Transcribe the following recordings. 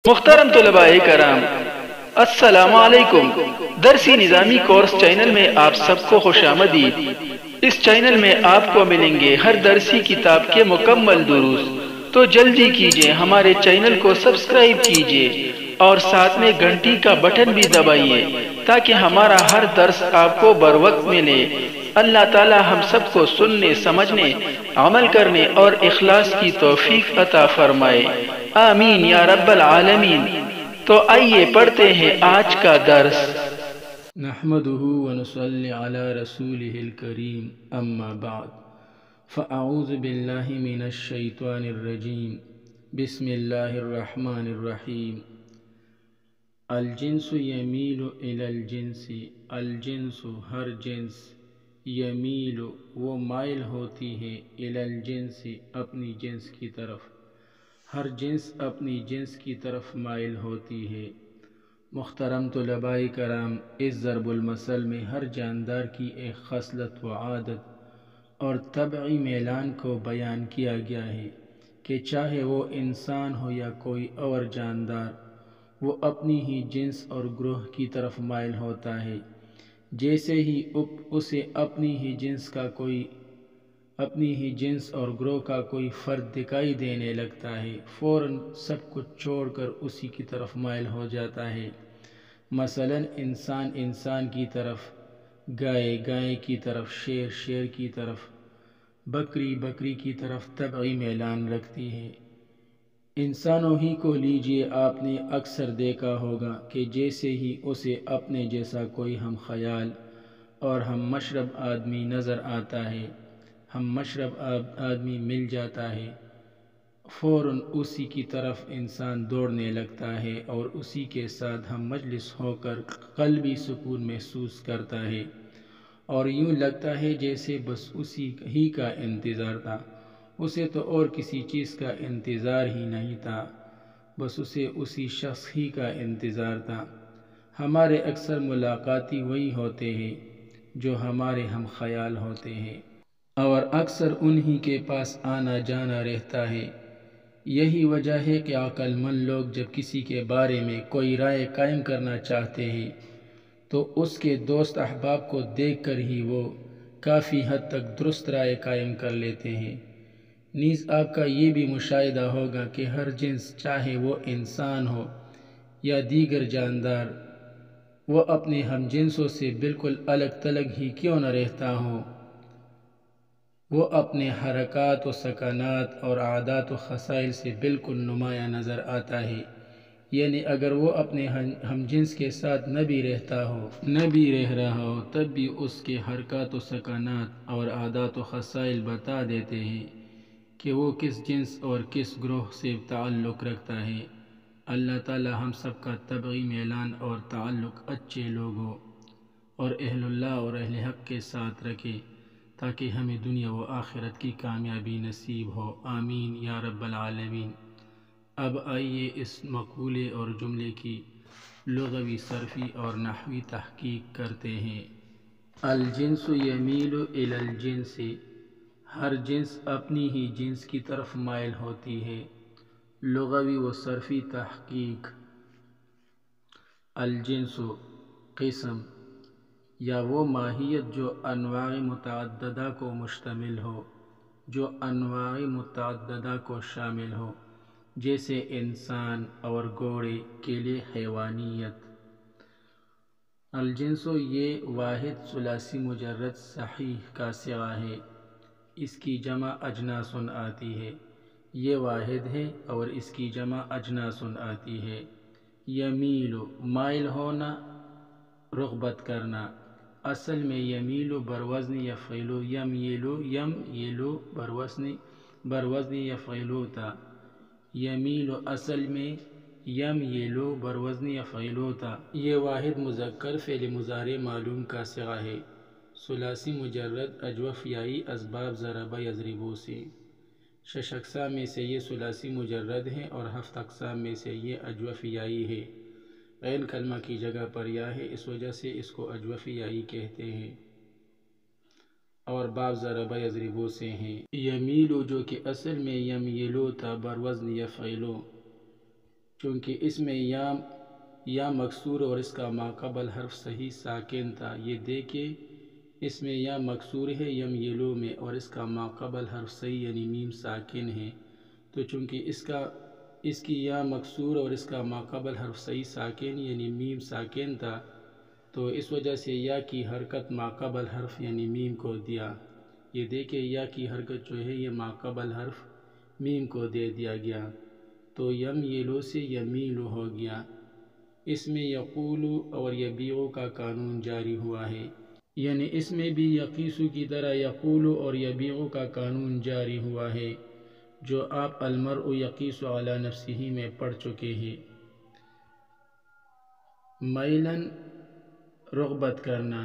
محترم طلباء کرام، السلام علیکم۔ درسی نظامی کورس چینل میں آپ سب کو خوش آمدید۔ اس چینل میں آپ کو ملیں گے ہر درسی کتاب کے مکمل دروس، تو جلدی کیجئے ہمارے چینل کو سبسکرائب کیجئے اور ساتھ میں گھنٹی کا بٹن بھی دبائیے تاکہ ہمارا ہر درس آپ کو بروقت ملے۔ اللہ تعالی ہم سب کو سننے، سمجھنے، عمل کرنے اور اخلاص کی توفیق عطا فرمائے، آمین یا رب العالمین۔ تو آئیے پڑھتے ہیں آج کا درس۔ نحمدہ ونصلی علی رسولہ الکریم، اما بعد فاعوذ باللہ من الشیطان الرجیم، بسم اللہ الرحمن الرحیم۔ الجنس یمیل الی الجنس، الجنس ہر جنس، یمیل وہ مائل ہوتی ہے، الی الجنس اپنی جنس کی طرف، ہر جنس اپنی جنس کی طرف مائل ہوتی ہے۔ محترم طلباء کرام، اس ضرب المثل میں ہر جاندار کی ایک خصلت و عادت اور طبعی میلان کو بیان کیا گیا ہے کہ چاہے وہ انسان ہو یا کوئی اور جاندار، وہ اپنی ہی جنس اور گروہ کی طرف مائل ہوتا ہے۔ جیسے ہی اسے اپنی ہی جنس اور گروہ کا کوئی فرد دکھائی دینے لگتا ہے، فوراً سب کچھ چھوڑ کر اسی کی طرف مائل ہو جاتا ہے۔ مثلاً انسان کی طرف، گائے کی طرف، شیر کی طرف، بکری کی طرف طبعی میلان رکھتی ہے۔ انسانوں ہی کو لیجئے، آپ نے اکثر دیکھا ہوگا کہ جیسے ہی اسے اپنے جیسا کوئی ہم خیال اور ہم مشرب آدمی نظر آتا ہے، ہم مشرب آدمی مل جاتا ہے، فوراً اسی کی طرف انسان دوڑنے لگتا ہے اور اسی کے ساتھ ہم مجلس ہو کر قلبی سکون محسوس کرتا ہے، اور یوں لگتا ہے جیسے بس اسی ہی کا انتظار تھا۔ اسے تو اور کسی چیز کا انتظار ہی نہیں تھا، بس اسے اسی شخص ہی کا انتظار تھا۔ ہمارے اکثر ملاقاتی وہی ہوتے ہیں جو ہمارے ہم خیال ہوتے ہیں، اور اکثر انہی کے پاس آنا جانا رہتا ہے۔ یہی وجہ ہے کہ عقل مند لوگ جب کسی کے بارے میں کوئی رائے قائم کرنا چاہتے ہیں تو اس کے دوست احباب کو دیکھ کر ہی وہ کافی حد تک درست رائے قائم کر لیتے ہیں۔ نیز آپ کا یہ بھی مشاہدہ ہوگا کہ ہر جنس، چاہے وہ انسان ہو یا دیگر جاندار، وہ اپنے ہم جنسوں سے بالکل الگ تلگ ہی کیوں نہ رہتا ہو، وہ اپنے حرکات و سکنات اور عادات و خصائل سے بالکل نمایاں نظر آتا ہے۔ یعنی اگر وہ اپنے ہم جنس کے ساتھ نہ بھی رہ رہا ہو، تب بھی اس کے حرکات و سکنات اور عادات و خصائل بتا دیتے ہیں کہ وہ کس جنس اور کس گروہ سے تعلق رکھتا ہے۔ اللہ تعالی ہم سب کا طبعی میلان اور تعلق اچھے لوگوں اور اہل اللہ اور اہل حق کے ساتھ رکھے تاکہ ہمیں دنیا و آخرت کی کامیابی نصیب ہو، آمین یا رب العالمین۔ اب آئیے اس مقولے اور جملے کی لغوی، صرفی اور نحوی تحقیق کرتے ہیں۔ الجنس یمیل الی الجنس، ہر جنس اپنی ہی جنس کی طرف مائل ہوتی ہے۔ لغوی و صرفی تحقیق۔ الجنس قسم یا وہ ماہیت جو انواع متعددہ کو مشتمل ہو، جو انواع متعددہ کو شامل ہو، جیسے انسان اور گھوڑے کے لیے حیوانیت۔ الجنس یہ واحد ثلاثی مجرد صحیح کا صیغہ ہے، اس کی جمع اجناس آتی ہے۔ یہ واحد ہے اور اس کی جمع اجناس آتی ہے۔ یمیل مائل ہونا، رغبت کرنا۔ اصل میں یمیل بروزن یفعل، یمیل بروزن یفعل تھا۔ یمیل اصل میں یمیل بروزن یفعل تھا۔ یہ واحد مذکر فعل مضارع معلوم کا صیغہ ہے، ثلاثی مجرد اجوف یائی اسباب ضرب یضرب سے۔ 6 اقسام میں سے یہ ثلاثی مجرد ہے اور 7 اقسام میں سے یہ اجوف یائی ہے۔ غین کلمہ کی جگہ پر یا ہے، اس وجہ سے اس کو اجوف یائی کہتے ہیں، اور باب ضرب یضرب سے ہیں۔ یمیل جو کہ اصل میں یمیل تھا، بروزن یفعل، چونکہ اس میں یا مکسور اور اس کا ماقبل حرف صحیح ساکن تھا۔ یہ دیکھیں اس میں یا مکسور ہے یم یلو میں، اور اس کا ماقبل حرف صحیح یعنی میم ساکن ہے، تو چونکہ اس کی یا مکسور اور اس کا ماقبل حرف صحیح ساکن یعنی میم ساکن تھا، تو اس وجہ سے یا کی حرکت ماقبل حرف یعنی میم کو دیا۔ یہ دیکھیں یا کی حرکت جو ہے یہ ماقبل حرف میم کو دے دیا گیا، تو یم یلو سے یمیلو ہو گیا۔ اس میں یقولو اور یبیعو کا قانون جاری ہوا ہے، یعنی اس میں بھی یقیسو کی طرح یقولو اور یبیعو کا قانون جاری ہوا ہے، جو آپ المرء یقیس علی نفسہ میں پڑھ چکے ہیں۔ مائلن رغبت کرنا،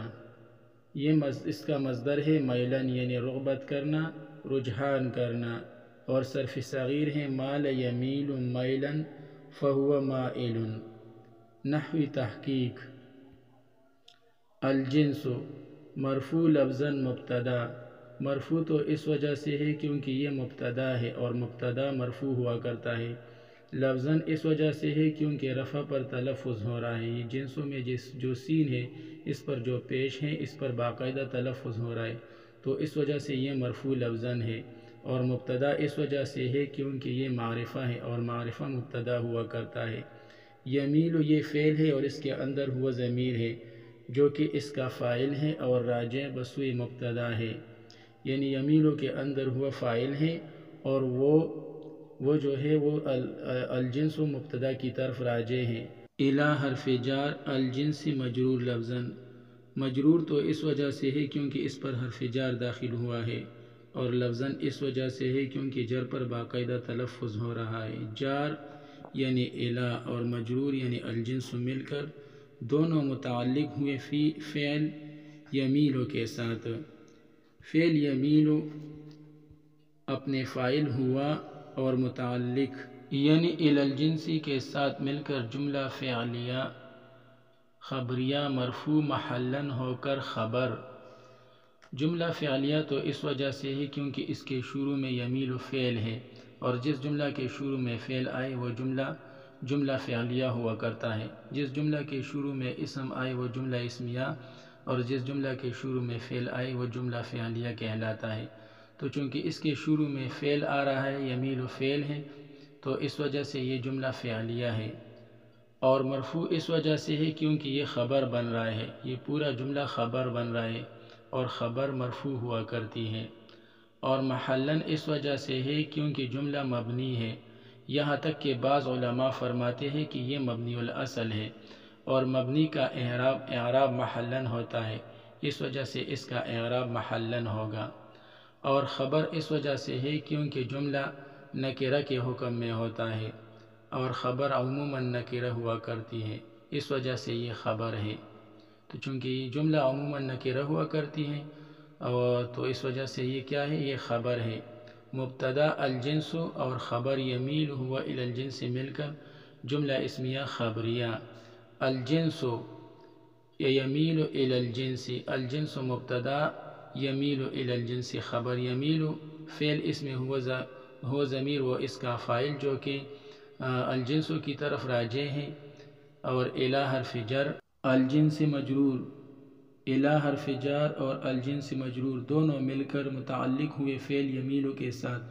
یہ اس کا مصدر ہے مائلن یعنی رغبت کرنا، رجحان کرنا، اور صرف صغیر ہے مال یمیل مائلن فہو مائل۔ نحوی تحقیق۔ الجنس مرفوع لفظاً مبتدا، مرفوع تو اس وجہ سے ہے کیونکہ یہ مبتدا ہے اور مبتدا مرفوع ہوا کرتا ہے، لفظاً اس وجہ سے ہے کیونکہ رفع پر تلفظ ہو رہا ہے۔ یہ جنسوں میں جو سین ہے اس پر جو پیش ہے اس پر باقاعدہ تلفظ ہو رہا ہے، تو اس وجہ سے یہ مرفوع لفظاً ہے، اور مبتدا اس وجہ سے ہے کیونکہ یہ معرفہ ہے اور معرفہ مبتدا ہوا کرتا ہے۔ یمیل یہ فعل ہے اور اس کے اندر ہوا ضمیر ہے جو کہ اس کا فاعل ہے اور راجع بسوئے مبتدا ہے، یعنی یمیلو کے اندر ہوا فاعل ہے اور وہ جو ہے وہ الجنس و مبتدا کی طرف راجع ہے۔ الی حرف جار الجنس مجرور لفظاً، مجرور تو اس وجہ سے ہے کیونکہ اس پر حرف جار داخل ہوا ہے، اور لفظاً اس وجہ سے ہے کیونکہ جر پر باقاعدہ تلفظ ہو رہا ہے۔ جار یعنی الی اور مجرور یعنی الجنس مل کر دونوں متعلق ہوئے فعل یمیلو کے ساتھ۔ فعل یمیلو اپنے فاعل ہوا اور متعلق یعنی الی الجنسی کے ساتھ مل کر جملہ فعلیہ خبریہ مرفوع محلاً ہو کر خبر۔ جملہ فعلیہ تو اس وجہ سے ہے کیونکہ اس کے شروع میں یمیل فعل ہے، اور جس جملہ کے شروع میں فعل آئے وہ جملہ فعلیہ ہوا کرتا ہے۔ جس جملہ کے شروع میں اسم آئے وہ جملہ اسمیہ، اور جس جملہ کے شروع میں فعل آئے وہ جملہ فعلیہ کہلاتا ہے۔ تو چونکہ اس کے شروع میں فعل آ رہا ہے، یمیل فعل ہے، تو اس وجہ سے یہ جملہ فعلیہ ہے، اور مرفوع اس وجہ سے ہے کیونکہ یہ خبر بن رہا ہے، یہ پورا جملہ خبر بن رہا ہے اور خبر مرفوع ہوا کرتی ہے، اور محلاً اس وجہ سے ہے کیونکہ جملہ مبنی ہے، یہاں تک کہ بعض علماء فرماتے ہیں کہ یہ مبنی الاصل ہے، اور مبنی کا اعراب محلاً ہوتا ہے، اس وجہ سے اس کا اعراب محلاً ہوگا، اور خبر اس وجہ سے ہے کیونکہ جملہ نکرہ کے حکم میں ہوتا ہے، اور خبر عموماً نکرہ ہوا کرتی ہے، اس وجہ سے یہ خبر ہے۔ تو چونکہ یہ جملہ عموماً نکرہ ہوا کرتی ہے تو اس وجہ سے یہ کیا ہے، یہ خبر ہے۔ مبتدا الجنس اور خبر یمیل ہوا الی الجنس مل کر جملہ اسمیہ خبریہ۔ الجنس یمیل الی الجنس، الجنس مبتدا یمیل الی الجنس خبر، یمیل فعل اس میں ہوا ضمیر و اس کا فاعل جو کہ الجنس کی طرف راجع ہے، اور الی حرف جر الجنس مجرور، الی حرف جار اور الجنس مجرور دونوں مل کر متعلق ہوئے فعل یمیلو کے ساتھ۔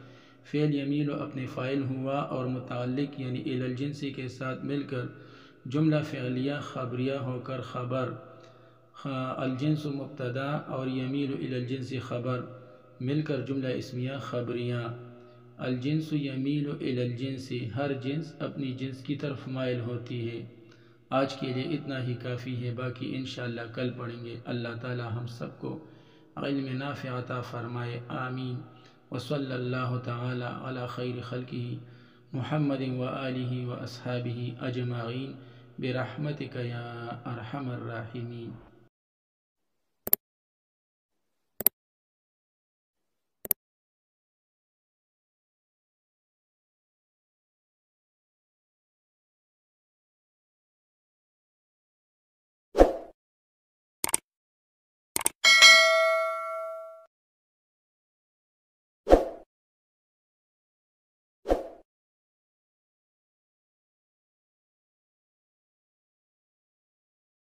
فعل یمیلو اپنے فاعل ہوا اور متعلق یعنی الی الجنس کے ساتھ مل کر جملہ فعلیہ خبریہ ہو کر خبر، الجنس مبتدا اور یمیل الی الجنس خبر مل کر جملہ اسمیہ خبریہ۔ الجنس یمیل الی الجنس، ہر جنس اپنی جنس کی طرف مائل ہوتی ہے۔ آج کے لیے اتنا ہی کافی ہے، باقی انشاءاللہ کل پڑھیں گے۔ اللہ تعالی ہم سب کو علم نافع عطا فرمائے، آمین۔ وصلی اللہ تعالی علی خیر خلقہ محمد وآلہ واصحابہ اجمعین برحمتک یا ارحم الراحمین۔